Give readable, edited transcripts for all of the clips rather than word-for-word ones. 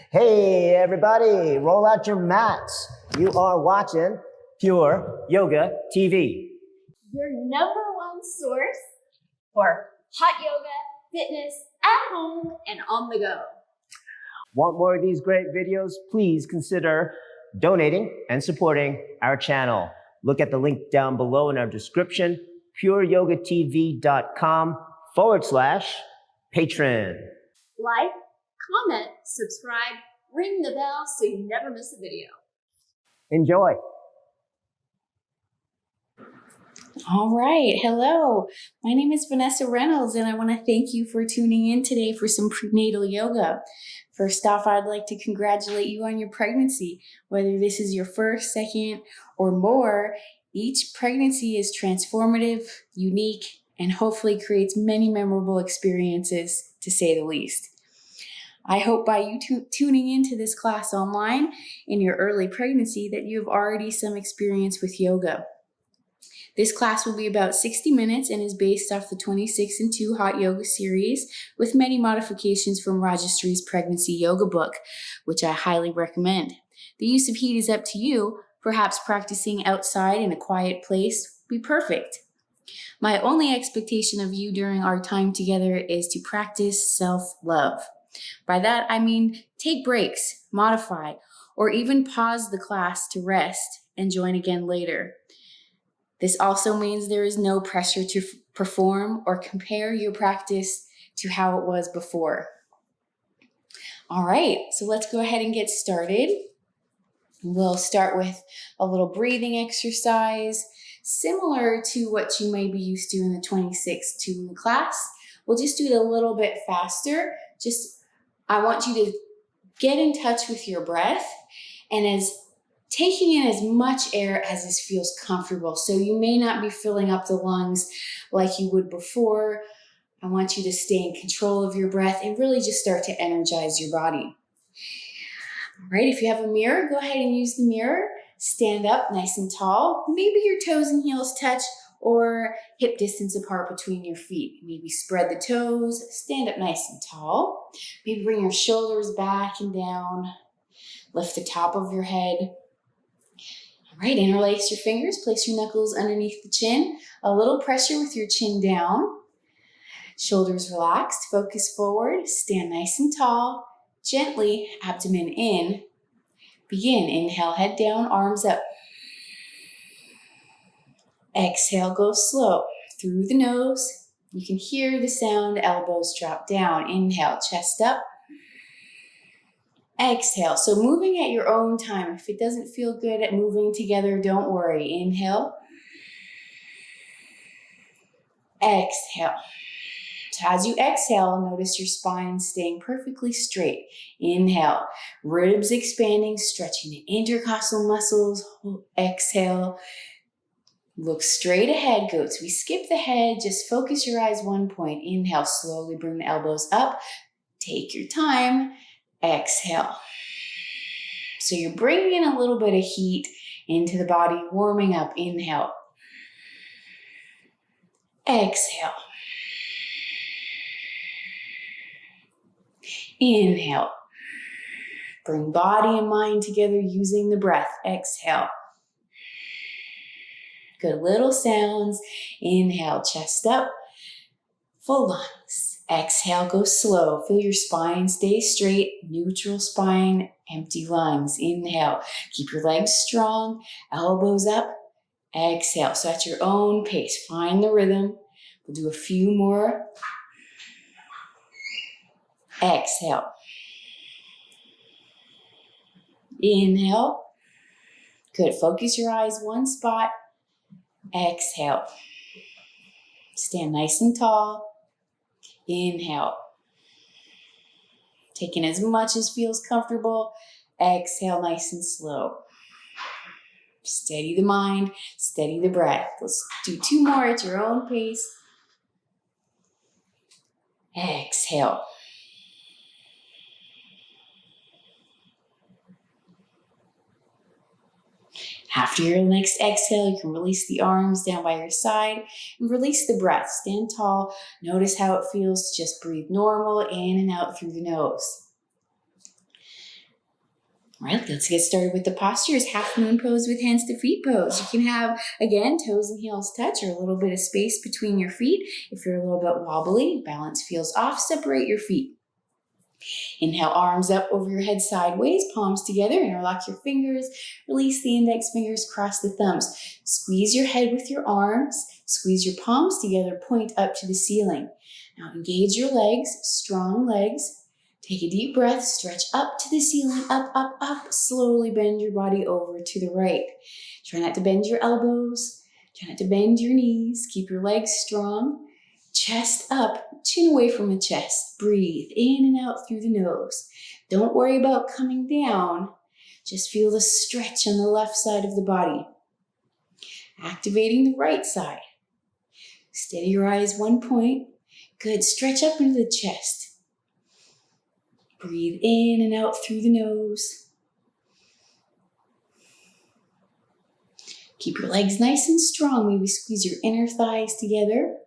Hey everybody, roll out your mats. You are watching Pure Yoga TV. Your #1 source for hot yoga, fitness, at home and on the go. Want more of these great videos? Please consider donating and supporting our channel. Look at the link down below in our description, pureyogatv.com/patron. Like, comment, subscribe, ring the bell so you never miss a video. Enjoy. All right. Hello. My name is Vanessa Reynolds, and I want to thank you for tuning in today for some prenatal yoga. First off, I'd like to congratulate you on your pregnancy. Whether this is your first, second, or more, each pregnancy is transformative, unique, and hopefully creates many memorable experiences, to say the least. I hope by you tuning into this class online in your early pregnancy that you have already some experience with yoga. This class will be about 60 minutes and is based off the 26 and 2 Hot Yoga series with many modifications from Rajeshree's pregnancy yoga book, which I highly recommend. The use of heat is up to you. Perhaps practicing outside in a quiet place would be perfect. My only expectation of you during our time together is to practice self-love. By that, I mean take breaks, modify, or even pause the class to rest and join again later. This also means there is no pressure to perform or compare your practice to how it was before. All right, so let's go ahead and get started. We'll start with a little breathing exercise, similar to what you may be used to in the 26-2 class. We'll just do it a little bit faster. I want you to get in touch with your breath and taking in as much air as this feels comfortable. So you may not be filling up the lungs like you would before. I want you to stay in control of your breath and really just start to energize your body. All right, if you have a mirror, go ahead and use the mirror. Stand up nice and tall. Maybe your toes and heels touch or hip distance apart between your feet. Maybe spread the toes, stand up nice and tall. Maybe bring your shoulders back and down. Lift the top of your head. All right, interlace your fingers, place your knuckles underneath the chin. A little pressure with your chin down. Shoulders relaxed, focus forward, stand nice and tall. Gently, abdomen in. Begin, inhale, head down, arms up. Exhale, go slow through the nose. You can hear the sound, elbows drop down. Inhale, chest up. Exhale, so moving at your own time. If it doesn't feel good at moving together, don't worry. Inhale. Exhale. So as you exhale, notice your spine staying perfectly straight. Inhale, ribs expanding, stretching the intercostal muscles. Exhale. Look straight ahead, goats. We skip the head, just focus your eyes one point. Inhale, slowly bring the elbows up. Take your time. Exhale. So you're bringing in a little bit of heat into the body, warming up. Inhale. Exhale. Inhale. Bring body and mind together using the breath. Exhale. Good little sounds. Inhale, chest up, full lungs. Exhale, go slow. Feel your spine stay straight, neutral spine, empty lungs. Inhale, keep your legs strong, elbows up. Exhale, so at your own pace, find the rhythm. We'll do a few more. Exhale. Inhale. Good, focus your eyes one spot. Exhale. Stand nice and tall. Inhale. Take in as much as feels comfortable. Exhale nice and slow. Steady the mind, steady the breath. Let's do 2 more at your own pace. Exhale. After your next exhale, you can release the arms down by your side and release the breath. Stand tall. Notice how it feels to just breathe normal in and out through the nose. All right, let's get started with the postures. Half moon pose with hands to feet pose. You can have, again, toes and heels touch or a little bit of space between your feet. If you're a little bit wobbly, balance feels off, separate your feet. Inhale, arms up over your head sideways, palms together, interlock your fingers, release the index fingers, cross the thumbs. Squeeze your head with your arms, squeeze your palms together, point up to the ceiling. Now engage your legs, strong legs. Take a deep breath, stretch up to the ceiling, up, up, up. Slowly bend your body over to the right. Try not to bend your elbows, try not to bend your knees. Keep your legs strong. Chest up, chin away from the chest. Breathe in and out through the nose. Don't worry about coming down. Just feel the stretch on the left side of the body. Activating the right side. Steady your eyes, one point. Good, stretch up into the chest. Breathe in and out through the nose. Keep your legs nice and strong. Maybe squeeze your inner thighs together.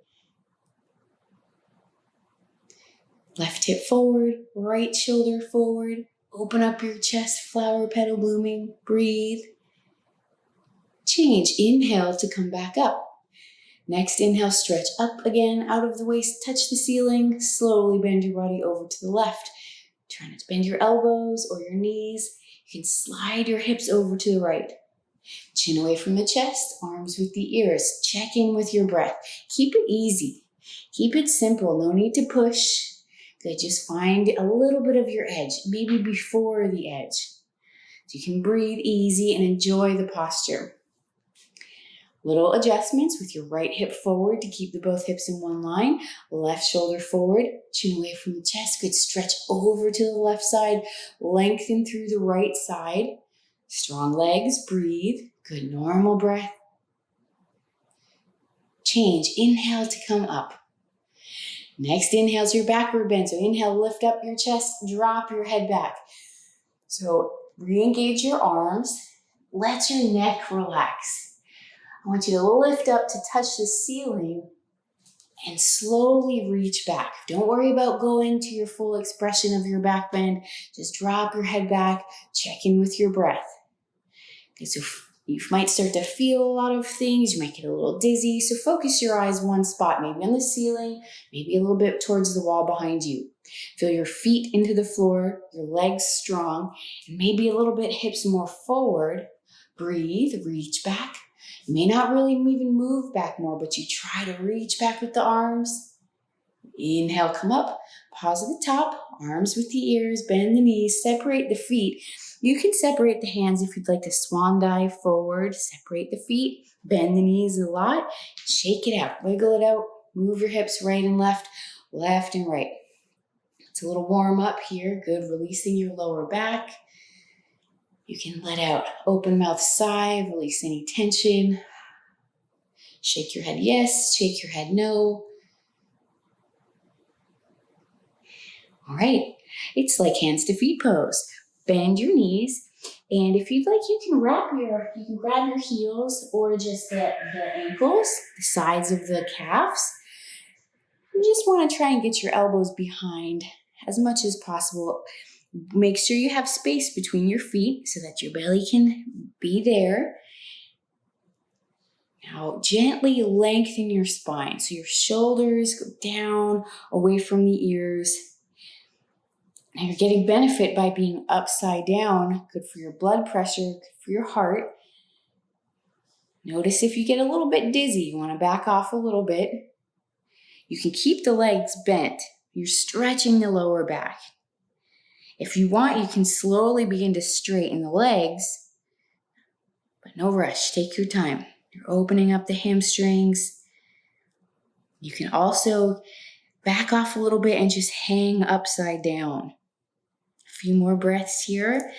Left hip forward, right shoulder forward. Open up your chest, flower petal blooming. Breathe. Change. Inhale to come back up. Next inhale, stretch up again, out of the waist, touch the ceiling. Slowly bend your body over to the left. Try not to bend your elbows or your knees. You can slide your hips over to the right. Chin away from the chest, arms with the ears. Check in with your breath. Keep it easy. Keep it simple. No need to push. Good, just find a little bit of your edge, maybe before the edge. So you can breathe easy and enjoy the posture. Little adjustments with your right hip forward to keep the both hips in one line. Left shoulder forward, chin away from the chest. Good, stretch over to the left side. Lengthen through the right side. Strong legs, breathe. Good, normal breath. Change, inhale to come up. Next inhale is your backward bend. So inhale, lift up your chest, drop your head back. So re-engage your arms. Let your neck relax. I want you to lift up to touch the ceiling and slowly reach back. Don't worry about going to your full expression of your back bend. Just drop your head back. Check in with your breath. Okay, so you might start to feel a lot of things. You might get a little dizzy. So focus your eyes one spot, maybe on the ceiling, maybe a little bit towards the wall behind you. Feel your feet into the floor, your legs strong, and maybe a little bit hips more forward. Breathe, reach back. You may not really even move back more, but you try to reach back with the arms. Inhale, come up. Pause at the top, arms with the ears, bend the knees, separate the feet. You can separate the hands if you'd like to swan dive forward, separate the feet, bend the knees a lot, shake it out, wiggle it out, move your hips right and left and right. It's a little warm up here, good, releasing your lower back. You can let out open mouth sigh, release any tension. Shake your head yes, shake your head no. All right, it's like hands to feet pose. Bend your knees, and if you'd like, you can grab your heels or just the ankles, the sides of the calves. You just want to try and get your elbows behind as much as possible. Make sure you have space between your feet so that your belly can be there. Now, gently lengthen your spine so your shoulders go down, away from the ears. Now you're getting benefit by being upside down. Good for your blood pressure, good for your heart. Notice if you get a little bit dizzy, you want to back off a little bit. You can keep the legs bent. You're stretching the lower back. If you want, you can slowly begin to straighten the legs, but no rush. Take your time. You're opening up the hamstrings. You can also back off a little bit and just hang upside down. A few more breaths here.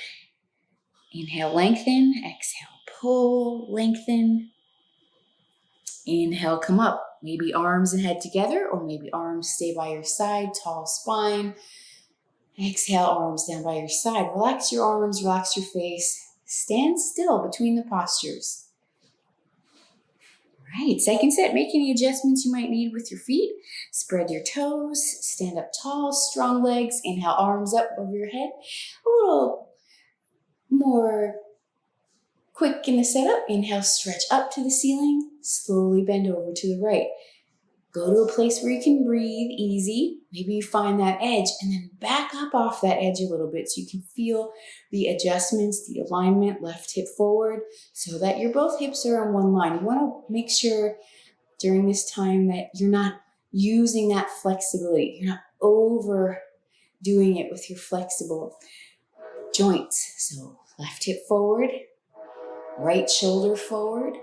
Inhale, lengthen. Exhale, pull, lengthen. Inhale, come up. Maybe arms and head together, or maybe arms stay by your side, tall spine. Exhale, arms down by your side. Relax your arms, relax your face. Stand still between the postures. All right, second set, make any adjustments you might need with your feet. Spread your toes, stand up tall, strong legs. Inhale, arms up over your head. A little More quick in the setup. Inhale, stretch up to the ceiling. Slowly bend over to the right. Go to a place where you can breathe easy. Maybe you find that edge and then back up off that edge a little bit so you can feel the adjustments, the alignment, left hip forward, so that your both hips are on one line. You want to make sure during this time that you're not using that flexibility. You're not overdoing it with your flexible joints. So left hip forward, right shoulder forward.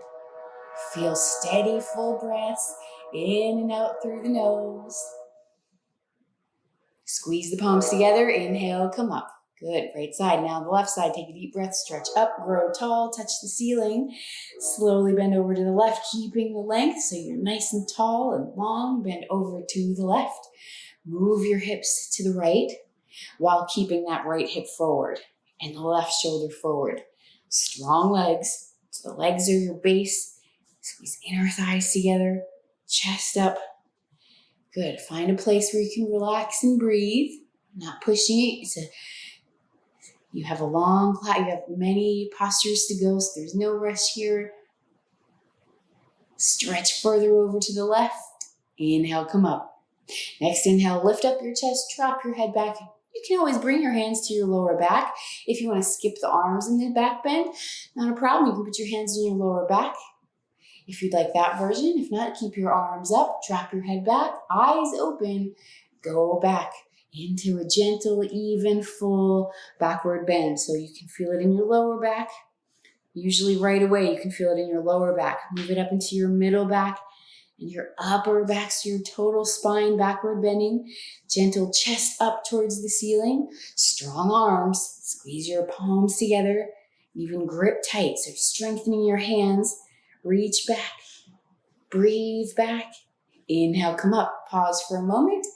Feel steady, full breaths. In and out through the nose. Squeeze the palms together. Inhale, come up. Good. Right side. Now the left side. Take a deep breath. Stretch up. Grow tall. Touch the ceiling. Slowly bend over to the left, keeping the length so you're nice and tall and long. Bend over to the left. Move your hips to the right while keeping that right hip forward and the left shoulder forward. Strong legs. So the legs are your base. Squeeze inner thighs together. Chest up. Good. Find a place where you can relax and breathe. Not pushing it. You have a long class. You have many postures to go, so there's no rush here. Stretch further over to the left. Inhale, come up. Next inhale, lift up your chest, drop your head back. You can always bring your hands to your lower back. If you want to skip the arms in the back bend, not a problem. You can put your hands in your lower back. If you'd like that version, if not, keep your arms up, drop your head back, eyes open, go back into a gentle, even, full backward bend. So you can feel it in your lower back. Usually right away, you can feel it in your lower back. Move it up into your middle back and your upper back, so your total spine backward bending. Gentle chest up towards the ceiling. Strong arms. Squeeze your palms together. Even grip tight, so strengthening your hands. Reach back, breathe back, inhale, come up, pause for a moment,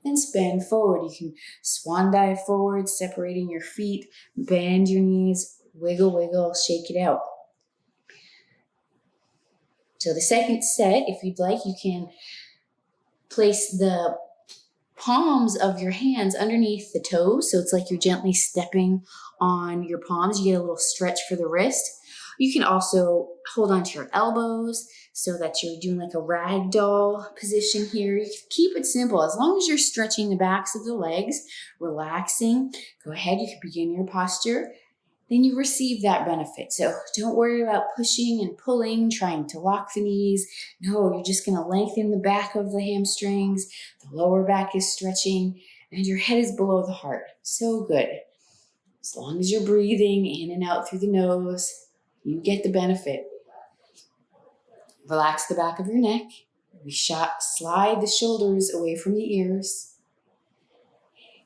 then bend forward. You can swan dive forward, separating your feet, bend your knees, wiggle, wiggle, shake it out. So the second set, if you'd like, you can place the palms of your hands underneath the toes. So it's like you're gently stepping on your palms. You get a little stretch for the wrist. You can also hold onto your elbows so that you're doing like a ragdoll position here. You can keep it simple. As long as you're stretching the backs of the legs, relaxing, go ahead. You can begin your posture. Then you receive that benefit. So don't worry about pushing and pulling, trying to lock the knees. No, you're just going to lengthen the back of the hamstrings. The lower back is stretching and your head is below the heart. So good. As long as you're breathing in and out through the nose, you get the benefit. Relax the back of your neck. Slide the shoulders away from the ears.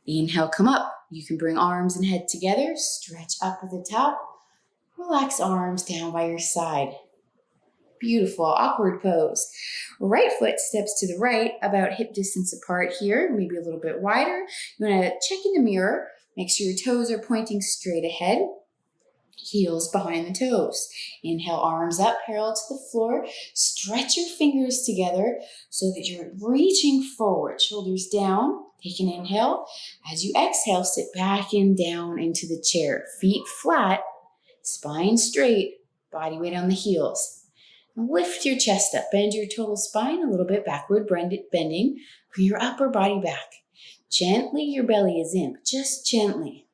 Inhale, come up. You can bring arms and head together. Stretch up at the top. Relax arms down by your side. Beautiful, awkward pose. Right foot steps to the right, about hip distance apart here, maybe a little bit wider. You want to check in the mirror. Make sure your toes are pointing straight ahead. Heels behind the toes. Inhale, arms up, parallel to the floor. Stretch your fingers together so that you're reaching forward. Shoulders down. Take an inhale. As you exhale, sit back and down into the chair. Feet flat, spine straight, body weight on the heels. Now lift your chest up. Bend your total spine a little bit backward, bending. Bring your upper body back. Gently, your belly is in, but just gently.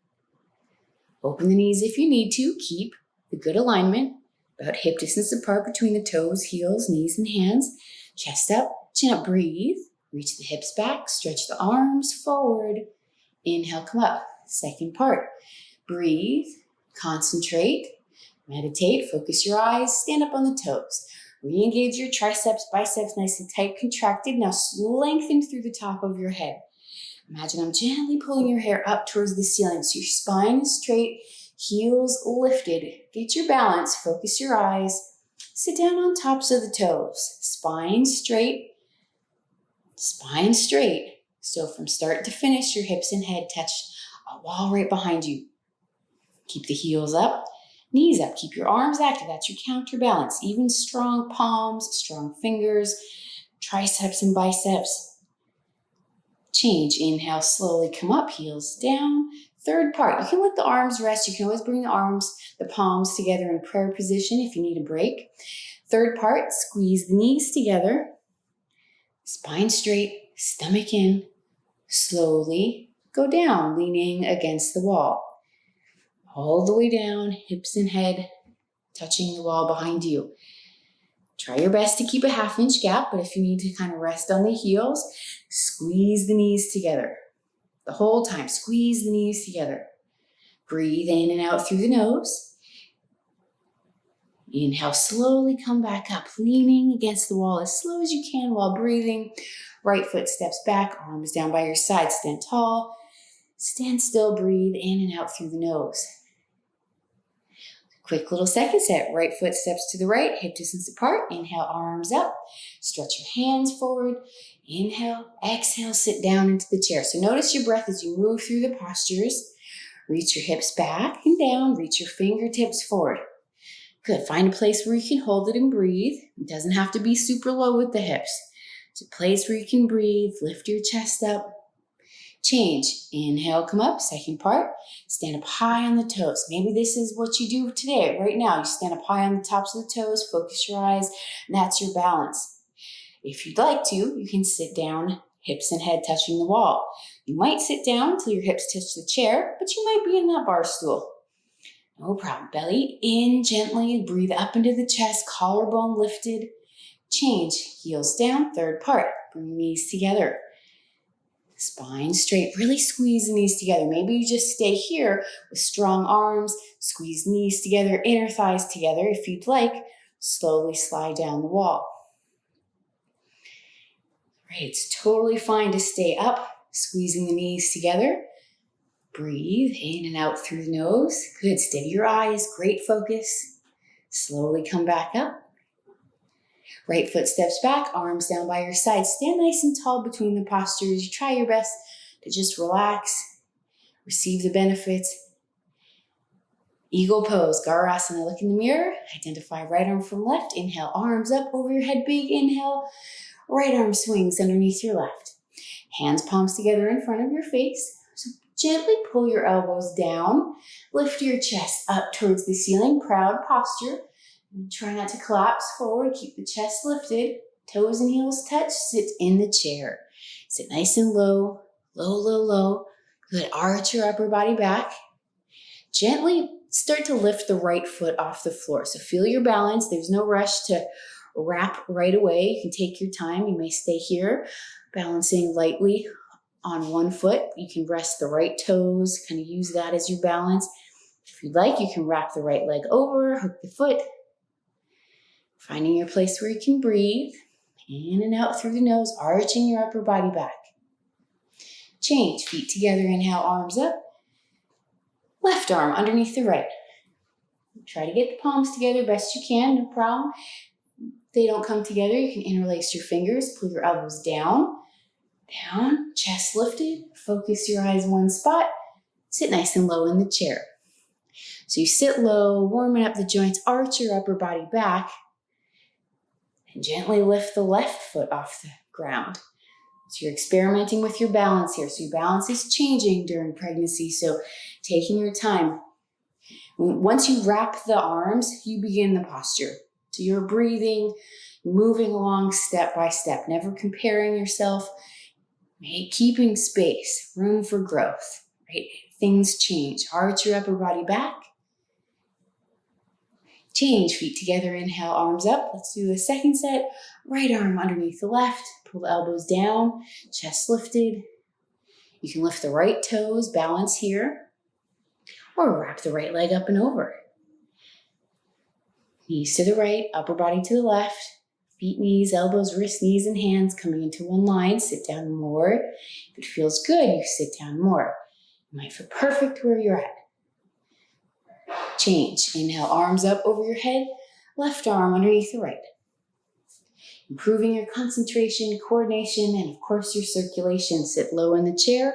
Open the knees if you need to. Keep the good alignment, about hip distance apart between the toes, heels, knees, and hands. Chest up, chin up, breathe. Reach the hips back, stretch the arms forward. Inhale, come up. Second part. Breathe, concentrate, meditate, focus your eyes, stand up on the toes. Re-engage your triceps, biceps, nice and tight, contracted. Now lengthen through the top of your head. Imagine I'm gently pulling your hair up towards the ceiling so your spine is straight, heels lifted. Get your balance, focus your eyes. Sit down on tops of the toes. Spine straight, spine straight. So from start to finish, your hips and head touch a wall right behind you. Keep the heels up, knees up. Keep your arms active. That's your counterbalance. Even strong palms, strong fingers, triceps and biceps. Change. Inhale, slowly come up, heels down. Third part, you can let the arms rest. You can always bring the palms together in prayer position if you need a break. Third part, squeeze the knees together. Spine straight, stomach in. Slowly go down, leaning against the wall. All the way down, hips and head touching the wall behind you. Try your best to keep a 1/2 inch gap, but if you need to kind of rest on the heels, squeeze the knees together. The whole time, squeeze the knees together. Breathe in and out through the nose. Inhale, slowly come back up, leaning against the wall as slow as you can while breathing. Right foot steps back, arms down by your side, stand tall. Stand still, breathe in and out through the nose. Quick little second set. Right foot steps to the right, hip distance apart. Inhale, arms up. Stretch your hands forward. Inhale, exhale, sit down into the chair. So notice your breath as you move through the postures. Reach your hips back and down. Reach your fingertips forward. Good. Find a place where you can hold it and breathe. It doesn't have to be super low with the hips. It's a place where you can breathe. Lift your chest up. Change. Inhale, come up. Second part. Stand up high on the toes. Maybe this is what you do today, right now. You stand up high on the tops of the toes. Focus your eyes. And that's your balance. If you'd like to, you can sit down, hips and head touching the wall. You might sit down until your hips touch the chair, but you might be in that bar stool. No problem. Belly in gently. Breathe up into the chest. Collarbone lifted. Change. Heels down. Third part. Bring knees together. Spine straight. Really squeeze the knees together. Maybe you just stay here with strong arms. Squeeze knees together. Inner thighs together. If you'd like, slowly slide down the wall. Right. It's totally fine to stay up. Squeezing the knees together. Breathe in and out through the nose. Good. Steady your eyes. Great focus. Slowly come back up. Right foot steps back, arms down by your side. Stand nice and tall between the postures. You try your best to just relax. Receive the benefits. Eagle pose, Garasana. Look in the mirror. Identify right arm from left. Inhale, arms up over your head. Big inhale. Right arm swings underneath your left. Hands palms together in front of your face. So gently pull your elbows down. Lift your chest up towards the ceiling. Proud posture. Try not to collapse forward. Keep the chest lifted. Toes and heels touch. Sit in the chair. Sit nice and low. Low, low, low. Good. Arch your upper body back. Gently start to lift the right foot off the floor. So feel your balance. There's no rush to wrap right away. You can take your time. You may stay here, balancing lightly on one foot. You can rest the right toes. Kind of use that as your balance. If you'd like, you can wrap the right leg over, hook the foot. Finding your place where you can breathe. In and out through the nose, arching your upper body back. Change. Feet together. Inhale, arms up. Left arm underneath the right. Try to get the palms together best you can. No problem. If they don't come together, you can interlace your fingers. Pull your elbows down. Down. Chest lifted. Focus your eyes one spot. Sit nice and low in the chair. So you sit low, warming up the joints. Arch your upper body back. And gently lift the left foot off the ground. So you're experimenting with your balance here. So your balance is changing during pregnancy. So taking your time. Once you wrap the arms, you begin the posture. So you're breathing, moving along step by step, never comparing yourself, keeping space, room for growth, right? Things change. Arch your upper body back. Change, feet together, inhale, arms up. Let's do the second set. Right arm underneath the left. Pull the elbows down, chest lifted. You can lift the right toes, balance here. Or wrap the right leg up and over. Knees to the right, upper body to the left. Feet, knees, elbows, wrists, knees, and hands coming into one line. Sit down more. If it feels good, you sit down more. You might feel perfect where you're at. Change. Inhale, arms up over your head. Left arm underneath the right. Improving your concentration, coordination, and of course your circulation. Sit low in the chair.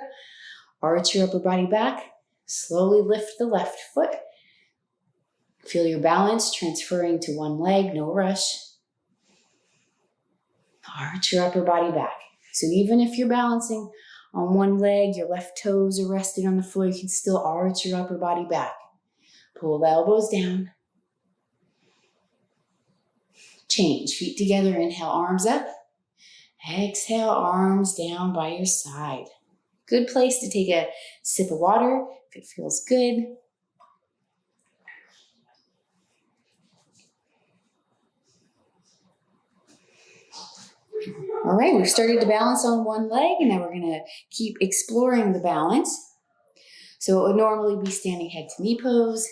Arch your upper body back. Slowly lift the left foot. Feel your balance transferring to one leg, no rush. Arch your upper body back. So even if you're balancing On one leg, your left toes are resting on the floor. You can still arch your upper body back. Pull the elbows down. Change, feet together, inhale, arms up. Exhale, arms down by your side. Good place to take a sip of water if it feels good. All right, we've started to balance on one leg, and now we're gonna keep exploring the balance. So it would normally be standing head to knee pose.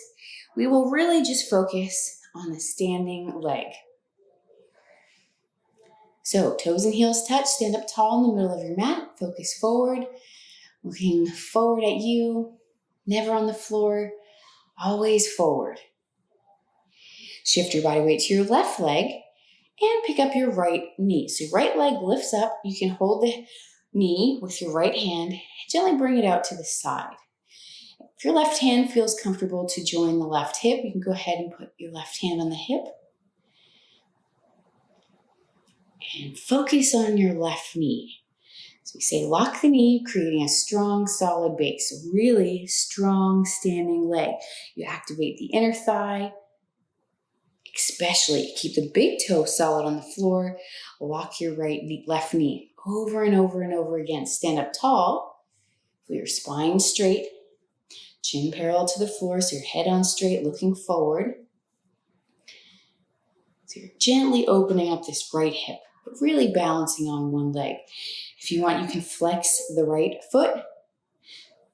We will really just focus on the standing leg. So toes and heels touch, stand up tall in the middle of your mat, focus forward, looking forward at you, never on the floor, always forward. Shift your body weight to your left leg and pick up your right knee. So your right leg lifts up, you can hold the knee with your right hand, gently bring it out to the side. If your left hand feels comfortable to join the left hip, you can go ahead and put your left hand on the hip. And focus on your left knee. So we say lock the knee, creating a strong, solid base. So really strong standing leg. You activate the inner thigh, especially keep the big toe solid on the floor. Lock your left knee over and over and over again. Stand up tall, feel your spine straight, chin parallel to the floor, so your head on straight, looking forward. So you're gently opening up this right hip, but really balancing on one leg. If you want, you can flex the right foot.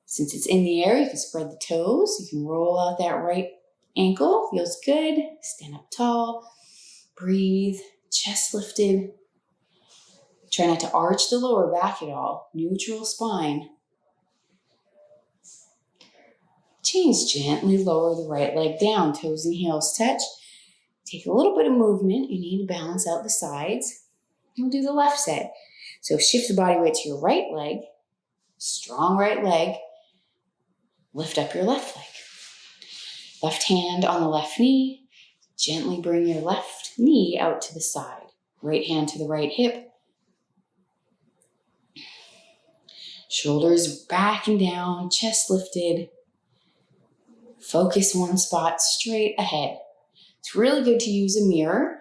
Since it's in the air, you can spread the toes. You can roll out that right ankle. Feels good. Stand up tall. Breathe. Chest lifted. Try not to arch the lower back at all. Neutral spine. Change. Gently lower the right leg down. Toes and heels touch. Take a little bit of movement. You need to balance out the sides. We'll do the left side. So shift the body weight to your right leg. Strong right leg. Lift up your left leg. Left hand on the left knee. Gently bring your left knee out to the side. Right hand to the right hip. Shoulders back and down, chest lifted. Focus one spot straight ahead. It's really good to use a mirror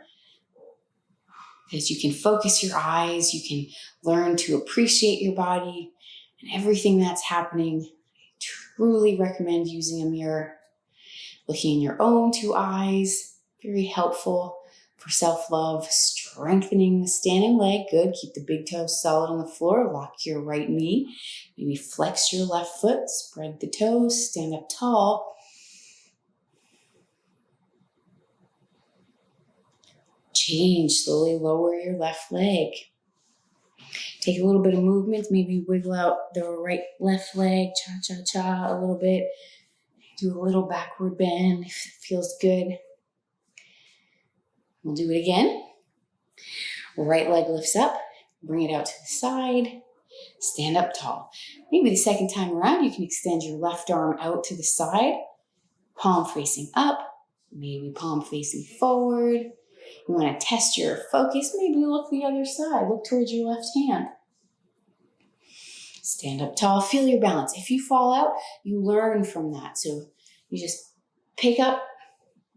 because you can focus your eyes, you can learn to appreciate your body and everything that's happening. I truly recommend using a mirror. Looking in your own two eyes, very helpful for self-love. Strengthening the standing leg, good. Keep the big toe solid on the floor. Lock your right knee. Maybe flex your left foot, spread the toes, stand up tall. Change, slowly lower your left leg. Take a little bit of movement, maybe wiggle out the left leg, cha-cha-cha a little bit. Do a little backward bend if it feels good. We'll do it again. Right leg lifts up, bring it out to the side, stand up tall. Maybe the second time around, you can extend your left arm out to the side, palm facing up, maybe palm facing forward. You want to test your focus, maybe look the other side, look towards your left hand. Stand up tall, feel your balance. If you fall out, you learn from that. So you just pick up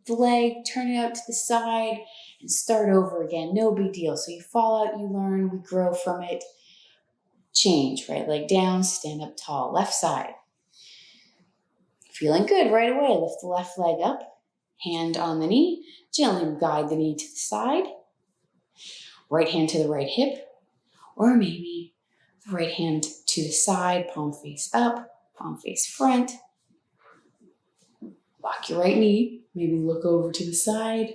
the leg, turn it out to the side, and start over again. No big deal. So you fall out, you learn, we grow from it. Change, right leg down, stand up tall, left side. Feeling good right away. Lift the left leg up, hand on the knee, gently guide the knee to the side. Right hand to the right hip, or maybe the right hand to the side, palm face up, palm face front. Lock your right knee, maybe look over to the side.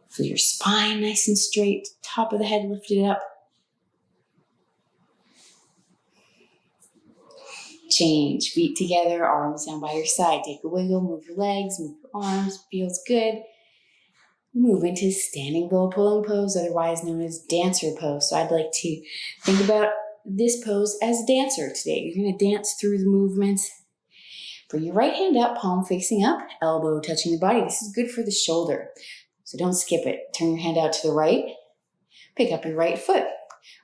Feel your spine nice and straight, top of the head lifted up. Change, feet together, arms down by your side. Take a wiggle, move your legs, move your arms, feels good. Move into standing bow pulling pose, otherwise known as dancer pose. So I'd like to think about this pose as dancer today. You're going to dance through the movements. Bring your right hand up, palm facing up, elbow touching the body. This is good for the shoulder, so don't skip it. Turn your hand out to the right. Pick up your right foot.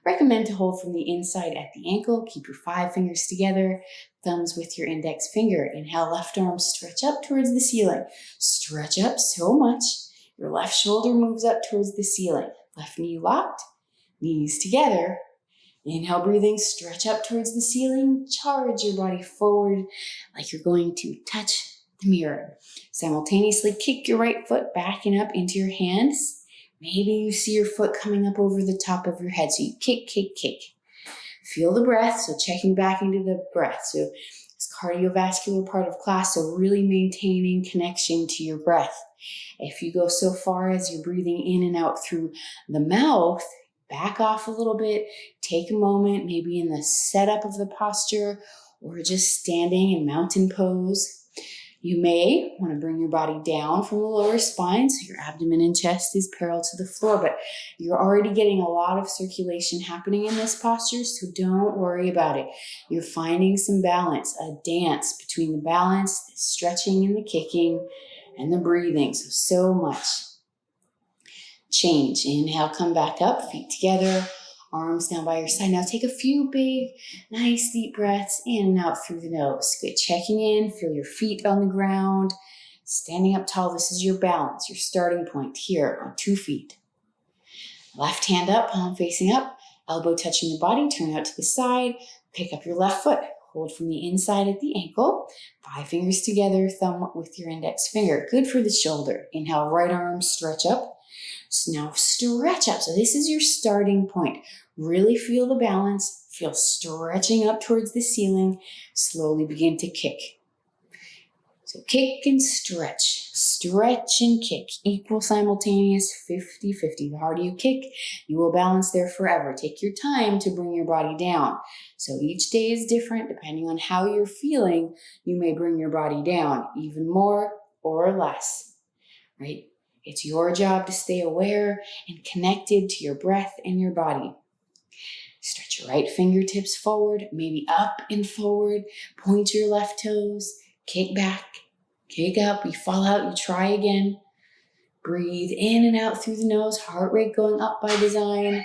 Recommend to hold from the inside at the ankle. Keep your 5 fingers together, thumbs with your index finger. Inhale, left arm, stretch up towards the ceiling. Stretch up so much. Your left shoulder moves up towards the ceiling. Left knee locked, knees together. Inhale, breathing, stretch up towards the ceiling. Charge your body forward like you're going to touch the mirror. Simultaneously kick your right foot backing up into your hands. Maybe you see your foot coming up over the top of your head. So you kick, kick, kick. Feel the breath. So checking back into the breath. So it's cardiovascular part of class. So really maintaining connection to your breath. If you go so far as you're breathing in and out through the mouth, back off a little bit. Take a moment, maybe in the setup of the posture or just standing in mountain pose. You may want to bring your body down from the lower spine so your abdomen and chest is parallel to the floor, but you're already getting a lot of circulation happening in this posture, so don't worry about it. You're finding some balance, a dance between the balance, the stretching and the kicking, and the breathing. So much. Change. Inhale, come back up, feet together, arms down by your side. Now take a few big, nice deep breaths in and out through the nose. Good. Checking in, feel your feet on the ground, standing up tall. This is your balance, your starting point here on 2 feet. Left hand up, palm facing up, elbow touching the body, turn out to the side, pick up your left foot. Hold from the inside at the ankle, 5 fingers together, thumb with your index finger. Good for the shoulder. Inhale, right arm, stretch up. So now stretch up. So this is your starting point. Really feel the balance. Feel stretching up towards the ceiling. Slowly begin to kick. So kick and stretch. Stretch and kick. Equal simultaneous 50-50. The harder you kick, you will balance there forever. Take your time to bring your body down. So each day is different. Depending on how you're feeling, you may bring your body down even more or less, right? It's your job to stay aware and connected to your breath and your body. Stretch your right fingertips forward, maybe up and forward. Point your left toes. Kick back, kick up. You fall out, you try again. Breathe in and out through the nose. Heart rate going up by design.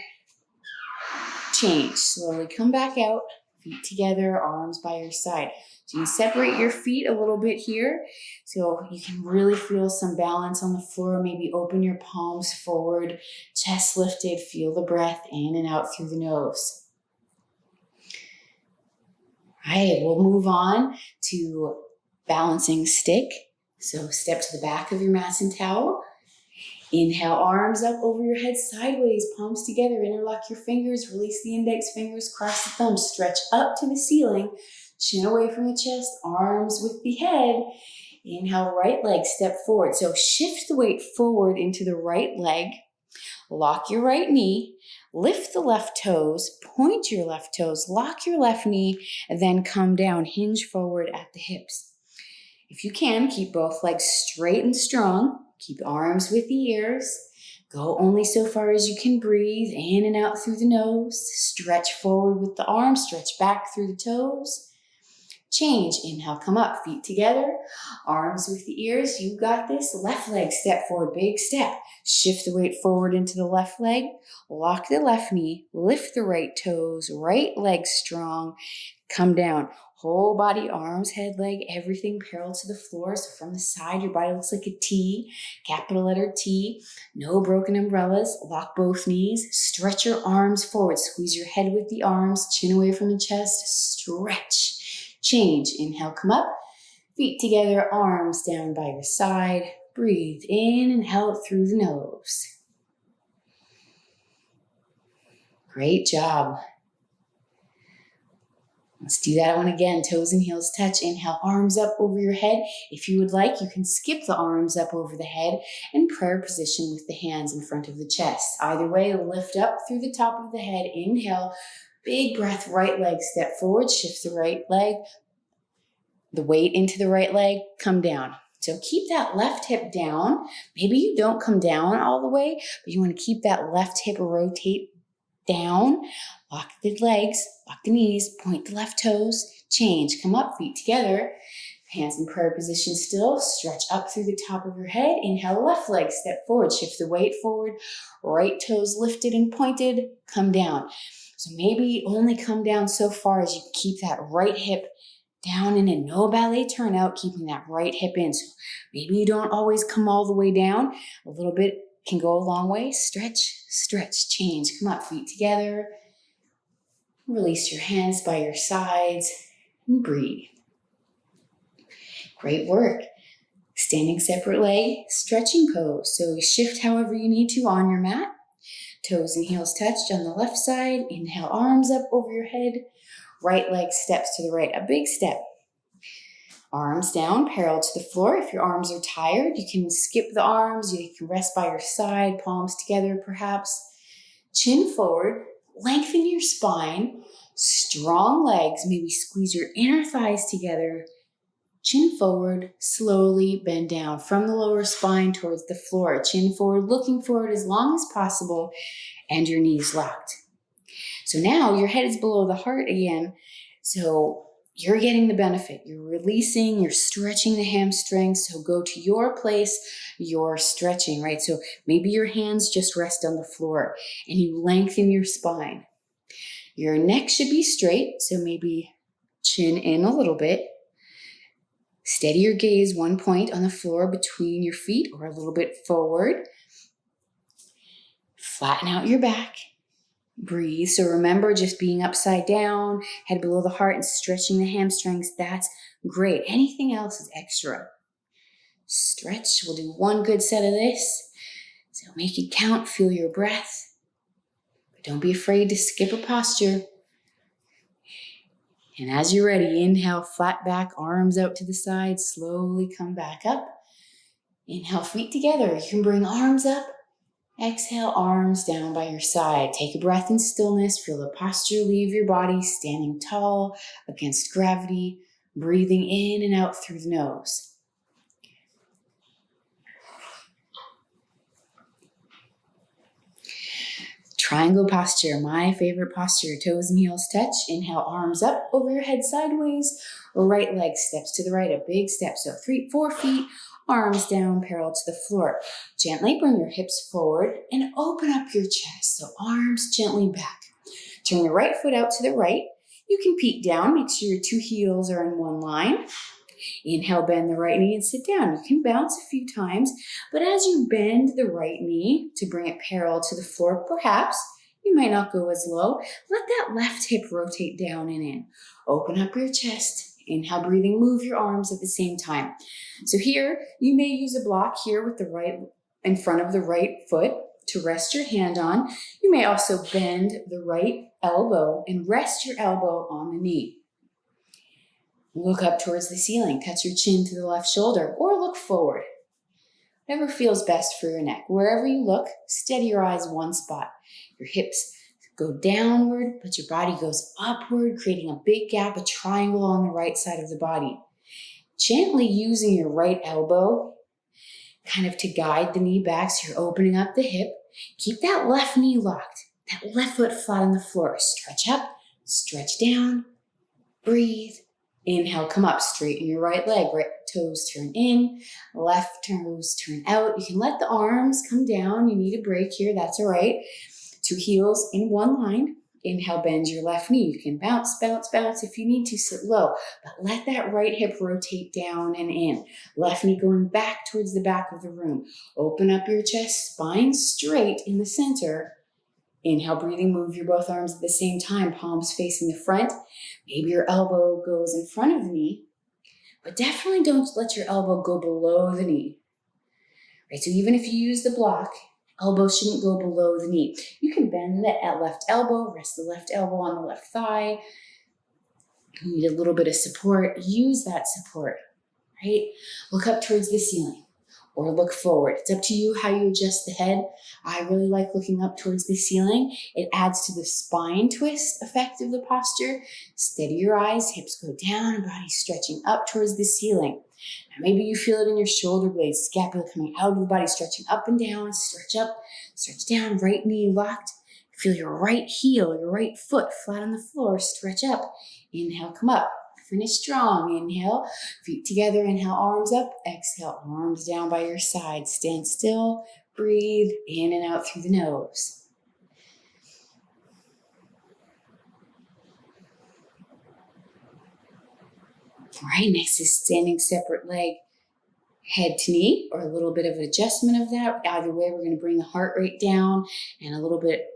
Change. Slowly come back out. Feet together, arms by your side. So you separate your feet a little bit here so you can really feel some balance on the floor. Maybe open your palms forward, chest lifted, feel the breath in and out through the nose. All right, we'll move on to balancing stick. So step to the back of your mat and towel. Inhale, arms up over your head sideways, palms together, interlock your fingers, release the index fingers, cross the thumbs, stretch up to the ceiling, chin away from the chest, arms with the head. Inhale, right leg, step forward. So shift the weight forward into the right leg, lock your right knee, lift the left toes, point your left toes, lock your left knee, and then come down, hinge forward at the hips. If you can, keep both legs straight and strong. Keep arms with the ears. Go only so far as you can breathe in and out through the nose. Stretch forward with the arms. Stretch back through the toes. Change. Inhale, come up. Feet together. Arms with the ears. You got this. Left leg, step forward. Big step. Shift the weight forward into the left leg. Lock the left knee. Lift the right toes. Right leg strong. Come down. Whole body, arms, head, leg, everything parallel to the floor. So from the side, your body looks like a T, capital letter T. No broken umbrellas. Lock both knees. Stretch your arms forward. Squeeze your head with the arms. Chin away from the chest. Stretch. Change. Inhale, come up. Feet together, arms down by your side. Breathe in and out through the nose. Great job. Let's do that one again. Toes and heels touch. Inhale, arms up over your head. If you would like, you can skip the arms up over the head and prayer position with the hands in front of the chest. Either way, lift up through the top of the head. Inhale, big breath, right leg, step forward, shift the right leg, the weight into the right leg, come down. So keep that left hip down. Maybe you don't come down all the way, but you want to keep that left hip rotate down. Lock the legs, lock the knees, point the left toes, change, come up, feet together. Hands in prayer position still. Stretch up through the top of your head. Inhale, left leg, step forward. Shift the weight forward. Right toes lifted and pointed. Come down. So maybe only come down so far as you keep that right hip down and in. No ballet turnout, keeping that right hip in. So maybe you don't always come all the way down. A little bit can go a long way. Stretch, stretch, change. Come up, feet together. Release your hands by your sides and breathe. Great work. Standing separate leg, stretching pose. So shift however you need to on your mat. Toes and heels touched on the left side. Inhale, arms up over your head. Right leg steps to the right, a big step. Arms down, parallel to the floor. If your arms are tired, you can skip the arms. You can rest by your side, palms together perhaps. Chin forward, lengthen your spine. Strong legs, maybe squeeze your inner thighs together. Chin forward, slowly bend down from the lower spine towards the floor. Chin forward, looking forward as long as possible, and your knees locked. So now your head is below the heart again. So you're getting the benefit. You're releasing, you're stretching the hamstrings. So go to your place, you're stretching, right? So maybe your hands just rest on the floor and you lengthen your spine. Your neck should be straight. So maybe chin in a little bit. Steady your gaze one point on the floor between your feet or a little bit forward. Flatten out your back. Breathe. So remember, just being upside down, head below the heart and stretching the hamstrings, that's great. Anything else is extra. Stretch. We'll do one good set of this. So make it count. Feel your breath. But don't be afraid to skip a posture. And as you're ready, inhale, flat back, arms out to the side, slowly come back up. Inhale, feet together. You can bring arms up. Exhale, arms down by your side. Take a breath in stillness. Feel the posture leave your body, standing tall against gravity, breathing in and out through the nose. Triangle posture, my favorite posture. Toes and heels touch. Inhale, arms up over your head sideways. Right leg steps to the right, a big step. So 4 feet, arms down, parallel to the floor. Gently bring your hips forward and open up your chest. So arms gently back. Turn your right foot out to the right. You can peek down. Make sure your 2 heels are in one line. Inhale, bend the right knee and sit down. You can bounce a few times, but as you bend the right knee to bring it parallel to the floor, perhaps you might not go as low. Let that left hip rotate down and in. Open up your chest. Inhale, breathing, move your arms at the same time. So here, you may use a block here with the right in front of the right foot to rest your hand on. You may also bend the right elbow and rest your elbow on the knee. Look up towards the ceiling. Touch your chin to the left shoulder or look forward. Whatever feels best for your neck. Wherever you look, steady your eyes one spot. Your hips go downward, but your body goes upward, creating a big gap, a triangle on the right side of the body. Gently using your right elbow kind of to guide the knee back so you're opening up the hip. Keep that left knee locked, that left foot flat on the floor. Stretch up, stretch down, breathe. Inhale, come up, straighten your right leg. Right toes turn in, left toes turn out. You can let the arms come down. You need a break here, that's all right. 2 heels in one line. Inhale, bend your left knee. You can bounce, bounce, bounce if you need to, sit low. But let that right hip rotate down and in. Left knee going back towards the back of the room. Open up your chest, spine straight in the center. Inhale, breathing, move your both arms at the same time, palms facing the front. Maybe your elbow goes in front of the knee, but definitely don't let your elbow go below the knee. Right, so even if you use the block, elbow shouldn't go below the knee. You can bend the left elbow, rest the left elbow on the left thigh. You need a little bit of support. Use that support, right? Look up towards the ceiling or look forward. It's up to you how you adjust the head. I really like looking up towards the ceiling. It adds to the spine twist effect of the posture. Steady your eyes, hips go down, and body stretching up towards the ceiling. Now maybe you feel it in your shoulder blades, scapula coming out of the body, stretching up and down, stretch up, stretch down, right knee locked. Feel your right heel, your right foot flat on the floor, stretch up. Inhale, come up. Finish strong. Inhale, feet together. Inhale, arms up. Exhale, arms down by your side. Stand still. Breathe in and out through the nose. All right, next is standing separate leg, head to knee, or a little bit of an adjustment of that. Either way, we're going to bring the heart rate down and a little bit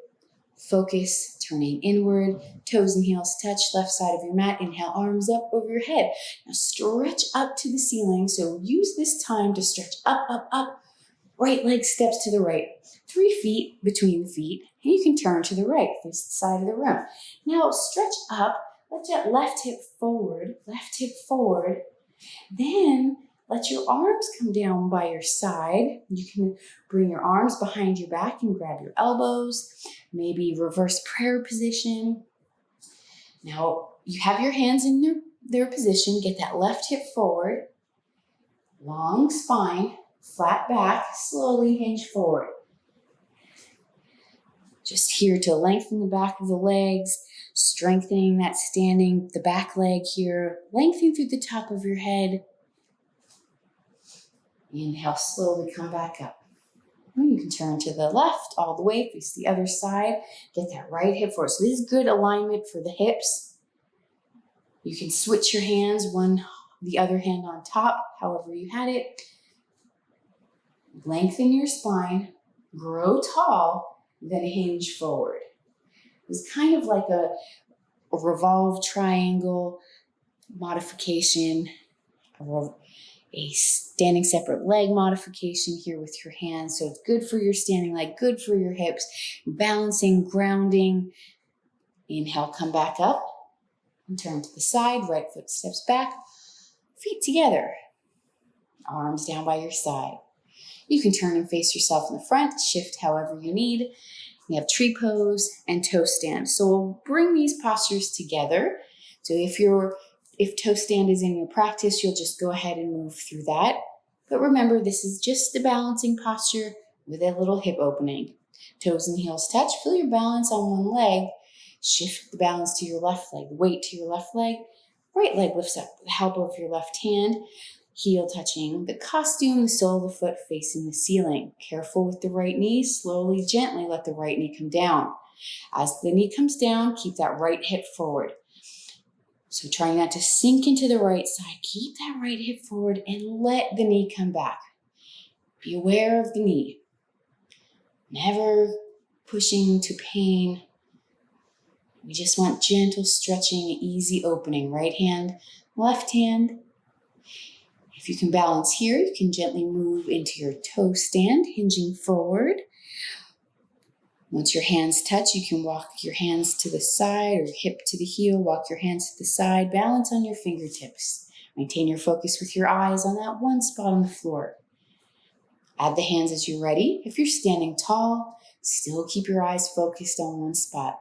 focus, turning inward, toes and heels touch, left side of your mat. Inhale, arms up over your head. Now stretch up to the ceiling. So use this time to stretch up, up, up. Right leg steps to the right. 3 feet between the feet. And you can turn to the right, face the side of the room. Now stretch up. Let that left hip forward. Then let your arms come down by your side. You can bring your arms behind your back and grab your elbows. Maybe reverse prayer position. Now you have your hands in their position. Get that left hip forward. Long spine, flat back, slowly hinge forward. Just here to lengthen the back of the legs, strengthening that standing, the back leg here, lengthening through the top of your head. Inhale, slowly come back up. You can turn to the left all the way, face the other side. Get that right hip forward. So this is good alignment for the hips. You can switch your hands, the other hand on top, however you had it. Lengthen your spine, grow tall, then hinge forward. It's kind of like a revolve triangle modification, a standing separate leg modification here with your hands. So it's good for your standing leg, good for your hips, balancing, grounding. Inhale, come back up and turn to the side. Right foot steps back, feet together, arms down by your side. You can turn and face yourself in the front, shift however you need. We have tree pose and toe stand. So we'll bring these postures together. So if toe stand is in your practice, you'll just go ahead and move through that. But remember, this is just a balancing posture with a little hip opening. Toes and heels touch. Feel your balance on one leg. Shift the balance to your left leg, weight to your left leg. Right leg lifts up with the help of your left hand. Heel touching the costume, the sole of the foot facing the ceiling. Careful with the right knee. Slowly, gently let the right knee come down. As the knee comes down, keep that right hip forward. So trying not to sink into the right side. Keep that right hip forward and let the knee come back. Be aware of the knee. Never pushing to pain. We just want gentle stretching, easy opening. Right hand, left hand. If you can balance here, you can gently move into your toe stand, hinging forward. Once your hands touch, you can walk your hands to the side or hip to the heel, walk your hands to the side, balance on your fingertips. Maintain your focus with your eyes on that one spot on the floor. Add the hands as you're ready. If you're standing tall, still keep your eyes focused on one spot.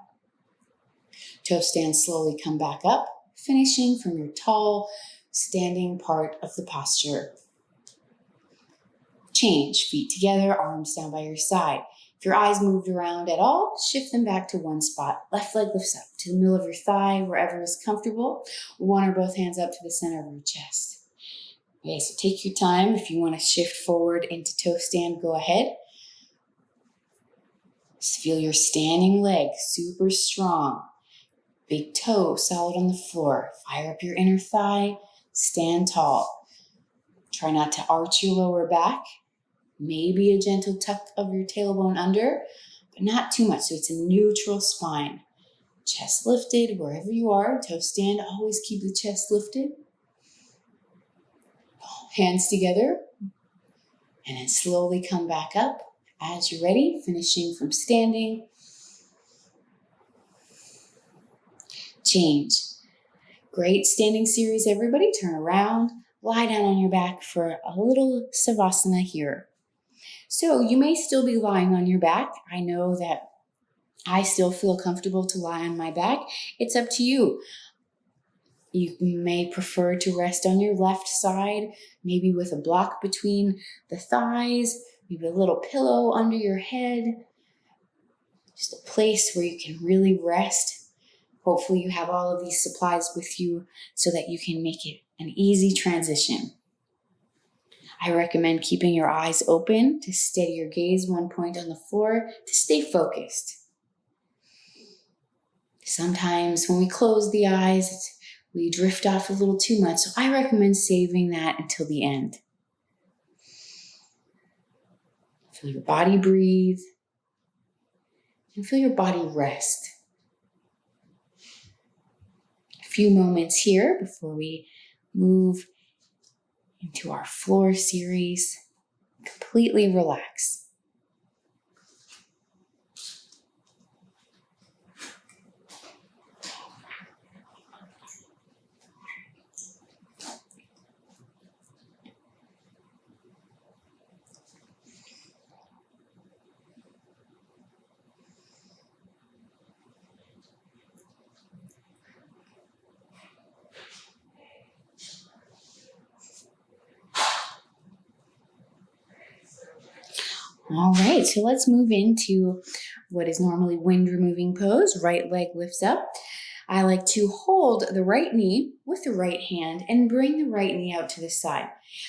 Toe stand, slowly come back up, finishing from your tall, standing part of the posture. Change, feet together, arms down by your side. If your eyes moved around at all, shift them back to one spot. Left leg lifts up to the middle of your thigh, wherever is comfortable. One or both hands up to the center of your chest. Okay, so take your time. If you want to shift forward into toe stand, go ahead. Just feel your standing leg super strong. Big toe solid on the floor. Fire up your inner thigh. Stand tall. Try not to arch your lower back. Maybe a gentle tuck of your tailbone under, but not too much. So it's a neutral spine. Chest lifted wherever you are. Toe stand, always keep the chest lifted. Hands together. And then slowly come back up as you're ready, finishing from standing. Change. Great standing series, everybody. Turn around, lie down on your back for a little savasana here. So you may still be lying on your back. I know that I still feel comfortable to lie on my back. It's up to you. You may prefer to rest on your left side, maybe with a block between the thighs, maybe a little pillow under your head. Just a place where you can really rest. Hopefully you have all of these supplies with you so that you can make it an easy transition. I recommend keeping your eyes open to steady your gaze one point on the floor to stay focused. Sometimes when we close the eyes, we drift off a little too much, so I recommend saving that until the end. Feel your body breathe and feel your body rest. A few moments here before we move into our floor series. Completely relax. All right, so let's move into what is normally wind removing pose. Right leg lifts up. I like to hold the right knee with the right hand and bring the right knee out to the side.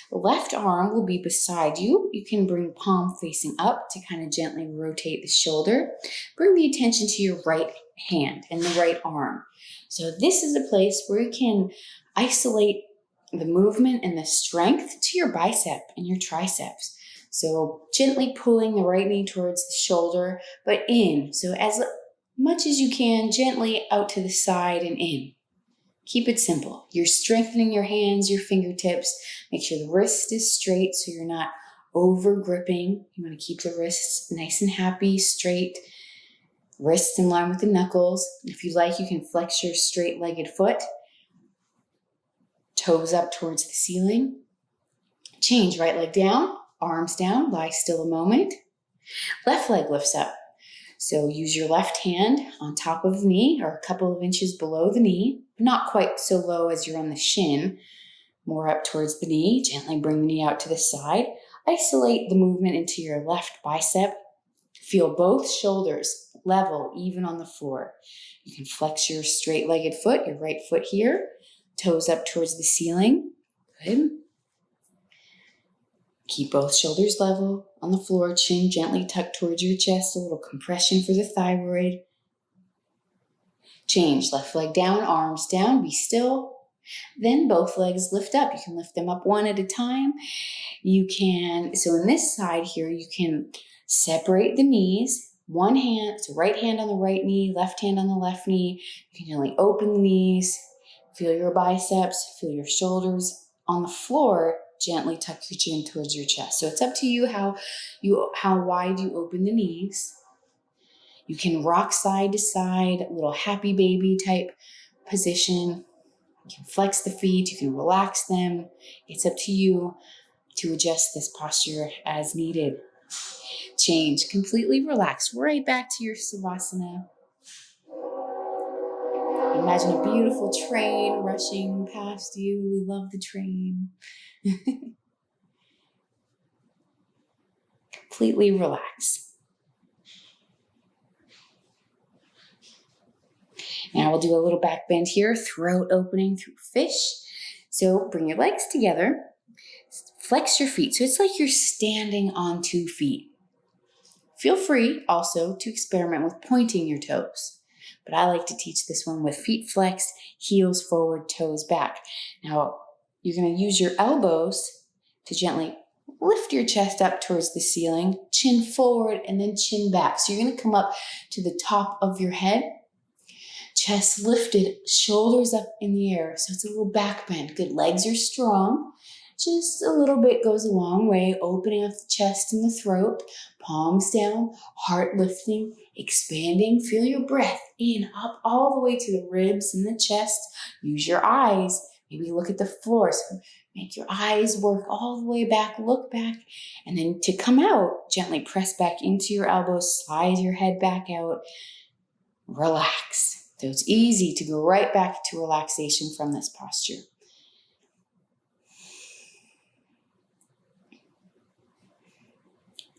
The left arm will be beside you. You can bring palm facing up to kind of gently rotate the shoulder. Bring the attention to your right hand and the right arm. So this is a place where you can isolate the movement and the strength to your bicep and your triceps. So gently pulling the right knee towards the shoulder, but in. So as much as you can, gently out to the side and in. Keep it simple. You're strengthening your hands, your fingertips. Make sure the wrist is straight so you're not over gripping. You want to keep the wrists nice and happy, straight. Wrists in line with the knuckles. If you like, you can flex your straight-legged foot. Toes up towards the ceiling. Change, right leg down. Arms down, lie still a moment. Left leg lifts up. So use your left hand on top of the knee or a couple of inches below the knee, not quite so low as you're on the shin, more up towards the knee. Gently bring the knee out to the side. Isolate the movement into your left bicep. Feel both shoulders level, even on the floor. You can flex your straight-legged foot, your right foot here, toes up towards the ceiling. Good. Keep both shoulders level on the floor, chin gently tucked towards your chest, a little compression for the thyroid. Change, left leg down, arms down, be still. Then both legs lift up. You can lift them up one at a time. You can, so in this side here, you can separate the knees. One hand, so right hand on the right knee, left hand on the left knee. You can gently open the knees, feel your biceps, feel your shoulders. On the floor, gently tuck your chin towards your chest. So it's up to you how wide you open the knees. You can rock side to side, a little happy baby type position. You can flex the feet, you can relax them. It's up to you to adjust this posture as needed. Change, completely relax, right back to your Savasana. Imagine a beautiful train rushing past you. We love the train. Completely relax. Now we'll do a little back bend here, throat opening through fish. So bring your legs together, flex your feet. So it's like you're standing on 2 feet. Feel free also to experiment with pointing your toes, but I like to teach this one with feet flexed, heels forward, toes back. Now you're going to use your elbows to gently lift your chest up towards the ceiling, chin forward and then chin back. So you're going to come up to the top of your head, chest lifted, shoulders up in the air. So it's a little back bend. Good, legs are strong. Just a little bit goes a long way, opening up the chest and the throat, palms down, heart lifting, expanding. Feel your breath in, up all the way to the ribs and the chest. Use your eyes. Maybe look at the floor. So make your eyes work all the way back, look back. And then to come out, gently press back into your elbows, slide your head back out. Relax. So it's easy to go right back to relaxation from this posture.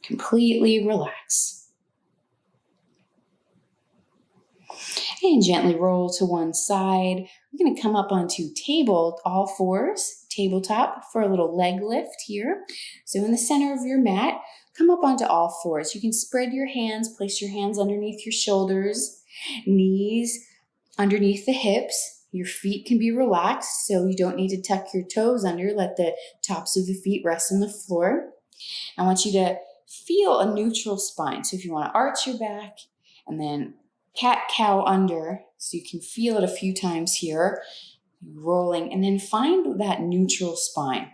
Completely relax. And gently roll to one side. We're going to come up onto all fours, tabletop for a little leg lift here. So in the center of your mat, come up onto all fours. You can spread your hands, place your hands underneath your shoulders, knees underneath the hips. Your feet can be relaxed, so you don't need to tuck your toes under. Let the tops of the feet rest on the floor. I want you to feel a neutral spine. So if you want to arch your back and then cat-cow under, so you can feel it a few times here, rolling, and then find that neutral spine.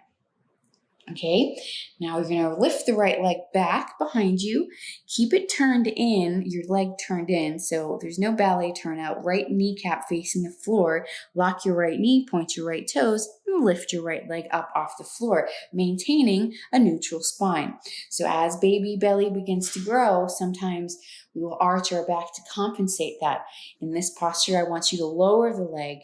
Okay, now you're going to lift the right leg back behind you. Keep it turned in, your leg turned in, so there's no ballet turn out. Right kneecap facing the floor. Lock your right knee, point your right toes, and lift your right leg up off the floor, maintaining a neutral spine. So as baby belly begins to grow, sometimes we will arch our back to compensate that. In this posture, I want you to lower the leg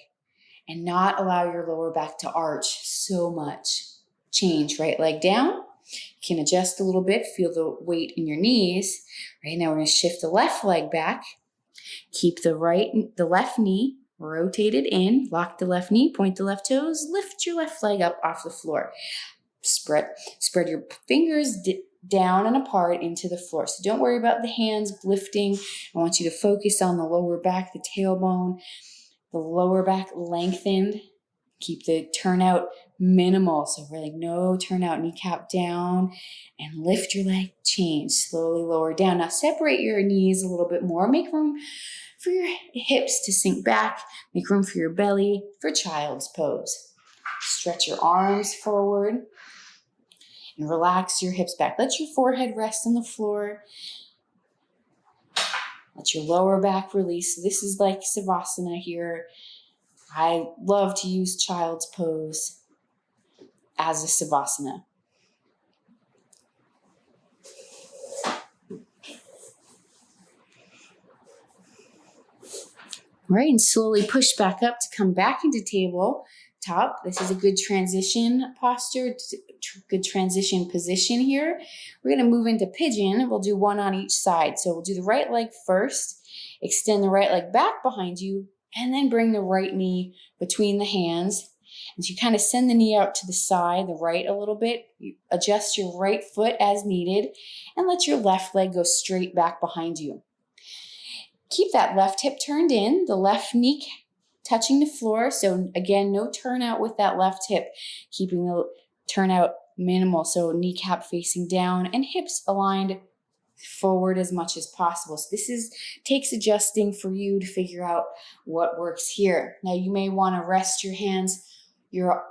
and not allow your lower back to arch so much. Change right leg down. You can adjust a little bit, feel the weight in your knees. Right now we're going to shift the left leg back. Keep the left knee rotated in, lock the left knee, point the left toes, lift your left leg up off the floor. Spread your fingers down and apart into the floor. So don't worry about the hands lifting. I want you to focus on the lower back, the tailbone, the lower back lengthened. Keep the turnout minimal. So really no turnout, kneecap down, and lift your leg, change, slowly lower down. Now separate your knees a little bit more. Make room for your hips to sink back. Make room for your belly for child's pose. Stretch your arms forward and relax your hips back. Let your forehead rest on the floor. Let your lower back release. So this is like Savasana here. I love to use child's pose as a Savasana. All right, and slowly push back up to come back into tabletop. This is a good transition posture, good transition position here. We're going to move into pigeon. We'll do one on each side. So we'll do the right leg first, extend the right leg back behind you, and then bring the right knee between the hands. As you kind of send the knee out to the side, the right a little bit, you adjust your right foot as needed, and let your left leg go straight back behind you. Keep that left hip turned in, the left knee touching the floor. So again, no turnout with that left hip, keeping the turnout minimal. So kneecap facing down and hips aligned forward as much as possible. So this takes adjusting for you to figure out what works here. Now you may want to rest your hands, your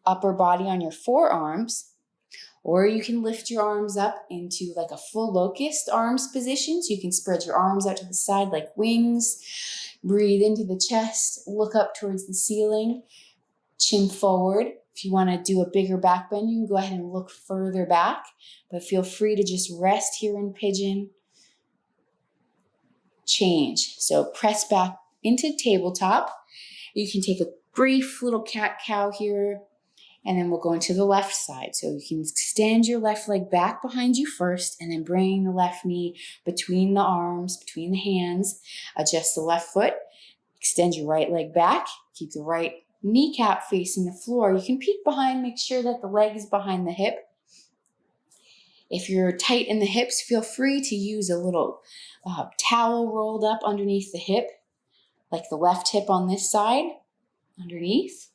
upper body on your forearms, or you can lift your arms up into like a full locust arms position. So you can spread your arms out to the side like wings. Breathe into the chest, look up towards the ceiling, chin forward. If you want to do a bigger back bend, you can go ahead and look further back, but feel free to just rest here in pigeon. Change. So press back into tabletop. You can take a brief little cat-cow here, and then we'll go into the left side. So you can extend your left leg back behind you first, and then bring the left knee between the arms, between the hands. Adjust the left foot. Extend your right leg back. Keep the right kneecap facing the floor. You can peek behind, make sure that the leg is behind the hip. If you're tight in the hips, feel free to use a little towel rolled up underneath the hip, like the left hip on this side, underneath.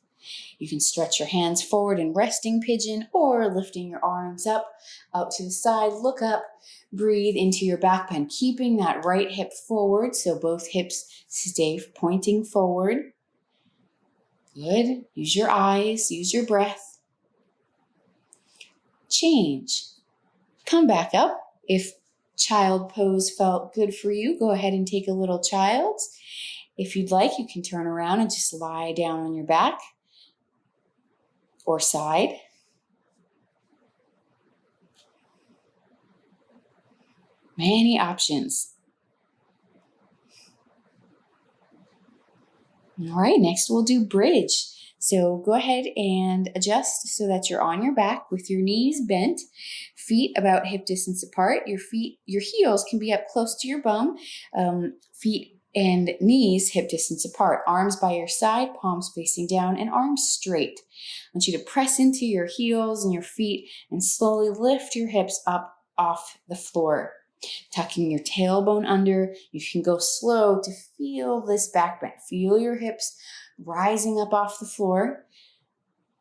You can stretch your hands forward in resting pigeon or lifting your arms up, out to the side, look up, breathe into your back bend, keeping that right hip forward so both hips stay pointing forward. Good. Use your eyes, use your breath. Change. Come back up. If child pose felt good for you, go ahead and take a little child's. If you'd like, you can turn around and just lie down on your back or side. Many options. All right, next we'll do bridge. So go ahead and adjust so that you're on your back with your knees bent, feet about hip distance apart. Your heels can be up close to your bum, feet and knees hip distance apart. Arms by your side, palms facing down, and arms straight. I want you to press into your heels and your feet and slowly lift your hips up off the floor. Tucking your tailbone under, you can go slow to feel this back bend. Feel your hips rising up off the floor.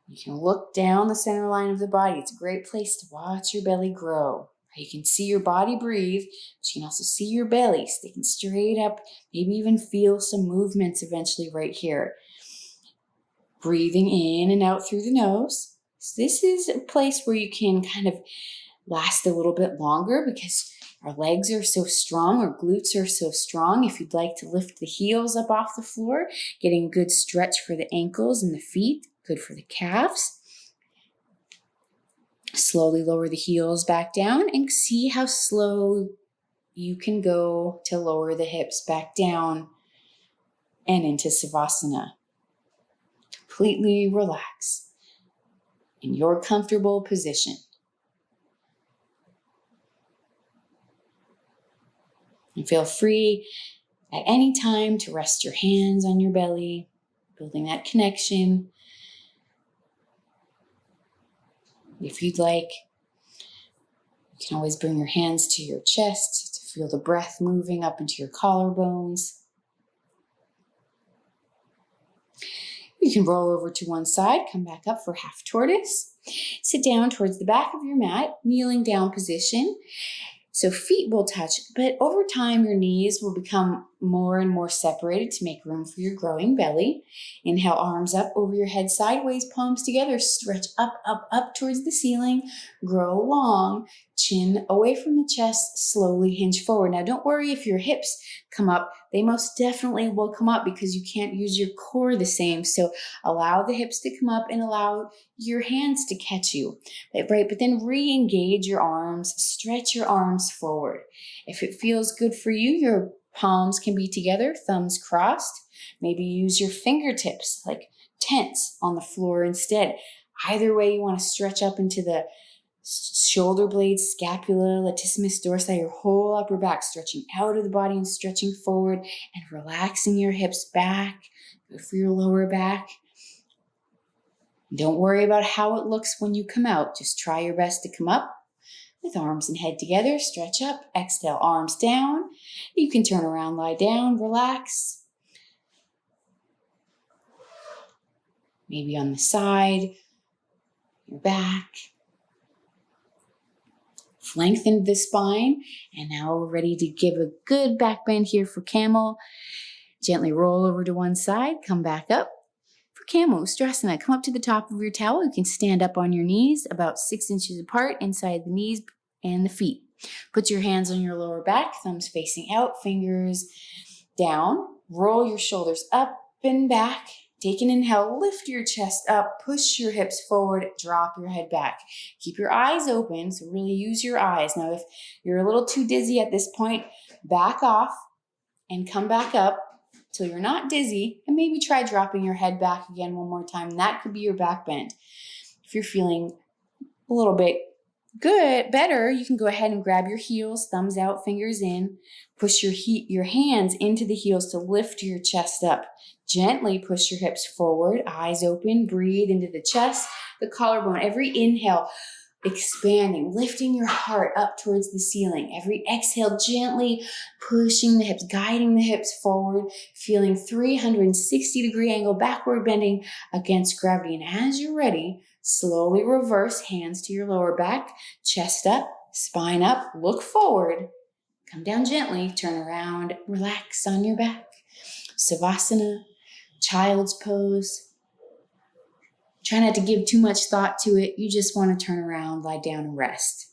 You can look down the center line of the body. It's a great place to watch your belly grow. You can see your body breathe, but you can also see your belly sticking straight up, maybe even feel some movements eventually right here. Breathing in and out through the nose. So this is a place where you can kind of last a little bit longer because our legs are so strong, our glutes are so strong. If you'd like to lift the heels up off the floor, getting a good stretch for the ankles and the feet, good for the calves. Slowly lower the heels back down and see how slow you can go to lower the hips back down and into Savasana. Completely relax in your comfortable position. And feel free at any time to rest your hands on your belly, building that connection. If you'd like, you can always bring your hands to your chest to feel the breath moving up into your collarbones. You can roll over to one side, come back up for half tortoise. Sit down towards the back of your mat, kneeling down position. So feet will touch, but over time your knees will become more and more separated to make room for your growing belly. Inhale, arms up over your head sideways, palms together, stretch up, up, up towards the ceiling, grow long, chin away from the chest, slowly hinge forward. Now don't worry if your hips come up, they most definitely will come up because you can't use your core the same. So allow the hips to come up and allow your hands to catch you, right? But then re-engage your arms, stretch your arms forward. If it feels good for you, your palms can be together, thumbs crossed. Maybe use your fingertips like tents on the floor instead. Either way, you want to stretch up into the shoulder blades, scapula, latissimus dorsi, your whole upper back, stretching out of the body and stretching forward and relaxing your hips back. Good for your lower back. Don't worry about how it looks when you come out. Just try your best to come up with arms and head together. Stretch up, exhale, arms down. You can turn around, lie down, relax. Maybe on the side, your back. Lengthen the spine, and now we're ready to give a good back bend here for Camel. Gently roll over to one side, come back up. For Camel, Ustrasana, come up to the top of your towel. You can stand up on your knees about 6 inches apart inside the knees and the feet. Put your hands on your lower back, thumbs facing out, fingers down. Roll your shoulders up and back. Take an inhale, lift your chest up, push your hips forward, drop your head back. Keep your eyes open, so really use your eyes. Now, if you're a little too dizzy at this point, back off and come back up till you're not dizzy, and maybe try dropping your head back again one more time. That could be your back bend. If you're feeling a little bit better, you can go ahead and grab your heels, thumbs out, fingers in. Push your hands into the heels to lift your chest up. Gently push your hips forward, eyes open, breathe into the chest, the collarbone. Every inhale, expanding, lifting your heart up towards the ceiling. Every exhale, gently pushing the hips, guiding the hips forward, feeling 360-degree angle, backward bending against gravity. And as you're ready, slowly reverse, hands to your lower back, chest up, spine up, look forward, come down gently, turn around, relax on your back. Savasana, child's pose. Try not to give too much thought to it. You just want to turn around, lie down, and rest.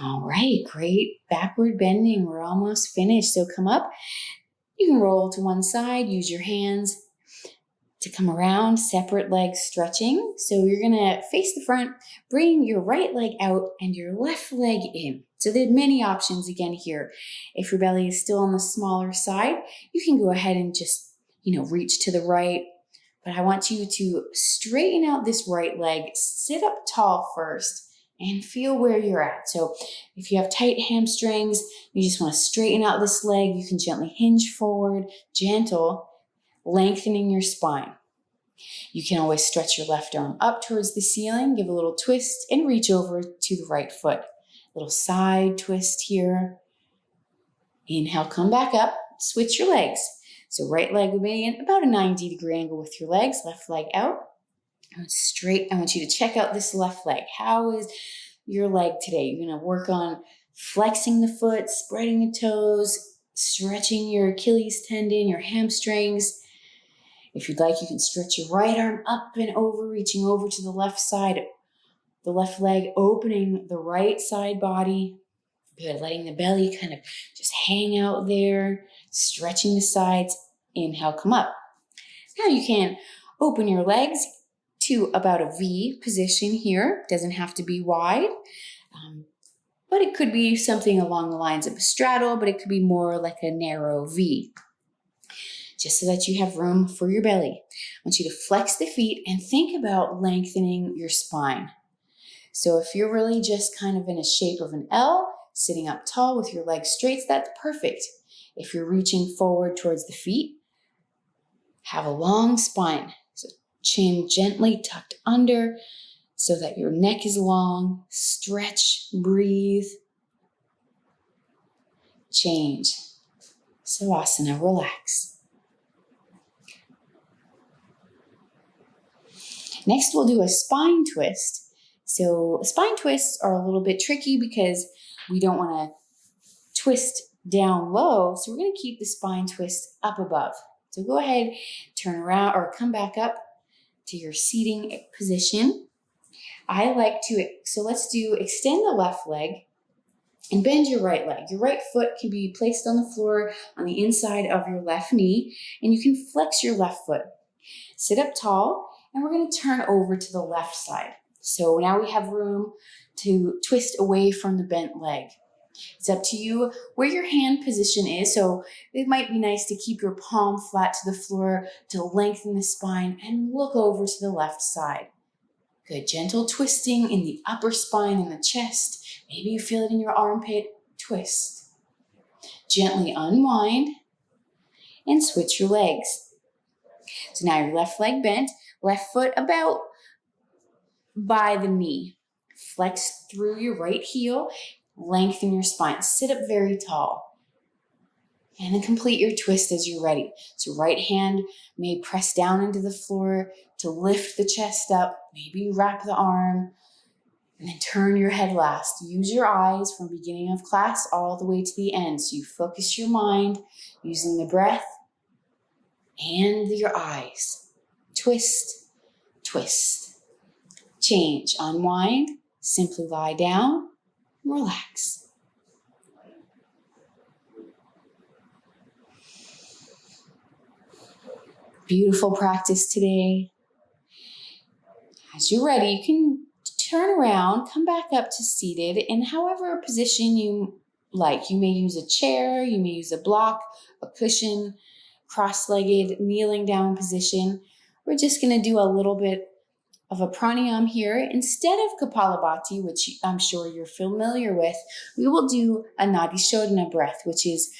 All right, great backward bending. We're almost finished. So come up. You can roll to one side, use your hands to come around, separate legs stretching. So you're gonna face the front, bring your right leg out and your left leg in. So there are many options again here. If your belly is still on the smaller side, you can go ahead and just, reach to the right, But I want you to straighten out this right leg. Sit up tall first and feel where you're at. So if you have tight hamstrings, you just want to straighten out this leg. You can gently hinge forward, gentle, lengthening your spine. You can always stretch your left arm up towards the ceiling, give a little twist, and reach over to the right foot. Little side twist here. Inhale, come back up, switch your legs. So right leg will be in about a 90-degree angle with your legs, left leg out. Straight, I want you to check out this left leg. How is your leg today? You're going to work on flexing the foot, spreading the toes, stretching your Achilles tendon, your hamstrings. If you'd like, you can stretch your right arm up and over, reaching over to the left side, the left leg, opening the right side body. Good, letting the belly kind of just hang out there, stretching the sides. Inhale, come up. Now you can open your legs to about a V position here. Doesn't have to be wide, but it could be something along the lines of a straddle, but it could be more like a narrow V, just so that you have room for your belly. I want you to flex the feet and think about lengthening your spine. So if you're really just kind of in a shape of an L, sitting up tall with your legs straight, that's perfect. If you're reaching forward towards the feet, have a long spine. So chin gently tucked under so that your neck is long. Stretch, breathe, change. Savasana, relax. Next, we'll do a spine twist. So spine twists are a little bit tricky because we don't want to twist down low. So we're going to keep the spine twist up above. So go ahead, turn around or come back up to your seating position. So let's do extend the left leg and bend your right leg. Your right foot can be placed on the floor on the inside of your left knee, and you can flex your left foot. Sit up tall, and we're going to turn over to the left side. So now we have room to twist away from the bent leg. It's up to you where your hand position is. So it might be nice to keep your palm flat to the floor to lengthen the spine and look over to the left side. Good, gentle twisting in the upper spine and the chest. Maybe you feel it in your armpit. Twist. Gently unwind and switch your legs. So now your left leg bent, left foot about by the knee. Flex through your right heel, lengthen your spine. Sit up very tall. And then complete your twist as you're ready. So right hand may press down into the floor to lift the chest up. Maybe wrap the arm and then turn your head last. Use your eyes from beginning of class all the way to the end. So you focus your mind using the breath and your eyes. Twist, twist. Change, unwind, simply lie down, relax. Beautiful practice today. As you're ready, you can turn around, come back up to seated, in however position you like. You may use a chair, you may use a block, a cushion, cross-legged, kneeling down position. We're just going to do a little bit of a pranayama here. Instead of Kapalabhati, which I'm sure you're familiar with, we will do a Nadi Shodhana breath, which is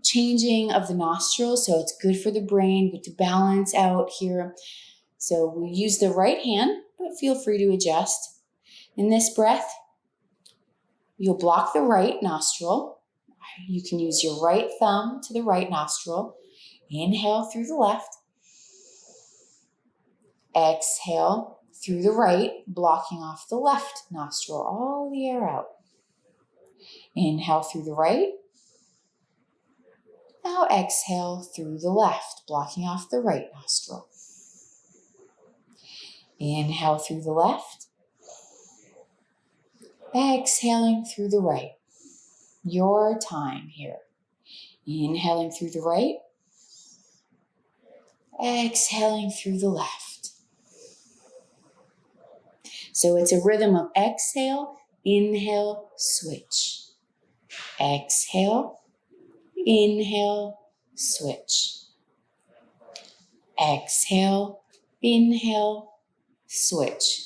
changing of the nostrils. So it's good for the brain, good to balance out here. So we use the right hand, but feel free to adjust. In this breath, you'll block the right nostril. You can use your right thumb to the right nostril. Inhale through the left. Exhale through the right, blocking off the left nostril, all the air out. Inhale through the right. Now exhale through the left, blocking off the right nostril. Inhale through the left. Exhaling through the right. Your time here. Inhaling through the right. Exhaling through the left. So it's a rhythm of exhale, inhale, switch. Exhale, inhale, switch. Exhale, Inhale, switch.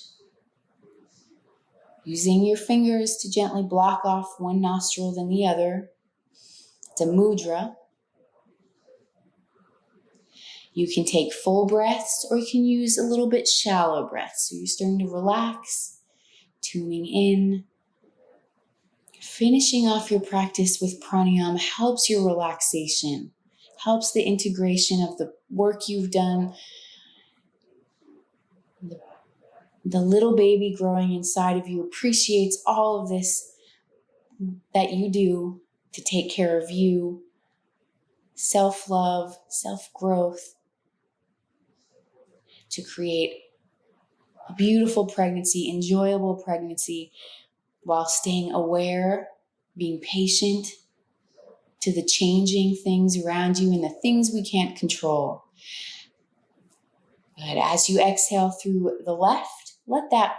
Using your fingers to gently block off one nostril than the other. It's a mudra. You can take full breaths or you can use a little bit shallow breaths. So you're starting to relax, tuning in. Finishing off your practice with pranayama helps your relaxation, helps the integration of the work you've done. The little baby growing inside of you appreciates all of this that you do to take care of you. Self-love, self-growth, to create a beautiful pregnancy, enjoyable pregnancy, while staying aware, being patient to the changing things around you and the things we can't control. But as you exhale through the left, let that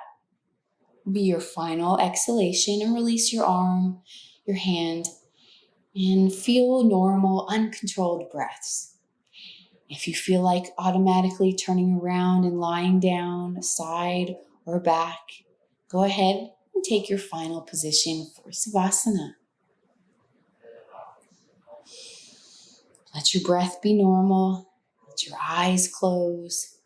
be your final exhalation and release your arm, your hand, and feel normal, uncontrolled breaths. If you feel like automatically turning around and lying down, side or back, go ahead and take your final position for Savasana. Let your breath be normal. Let your eyes close.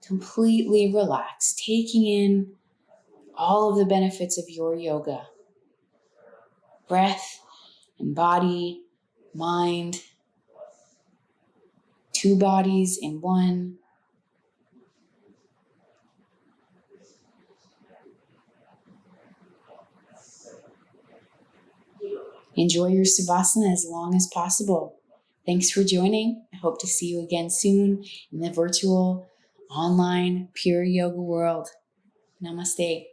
Completely relax, taking in all of the benefits of your yoga. Breath and body, mind, two bodies in one. Enjoy your Savasana as long as possible. Thanks for joining. I hope to see you again soon in the virtual, online, pure yoga world. Namaste.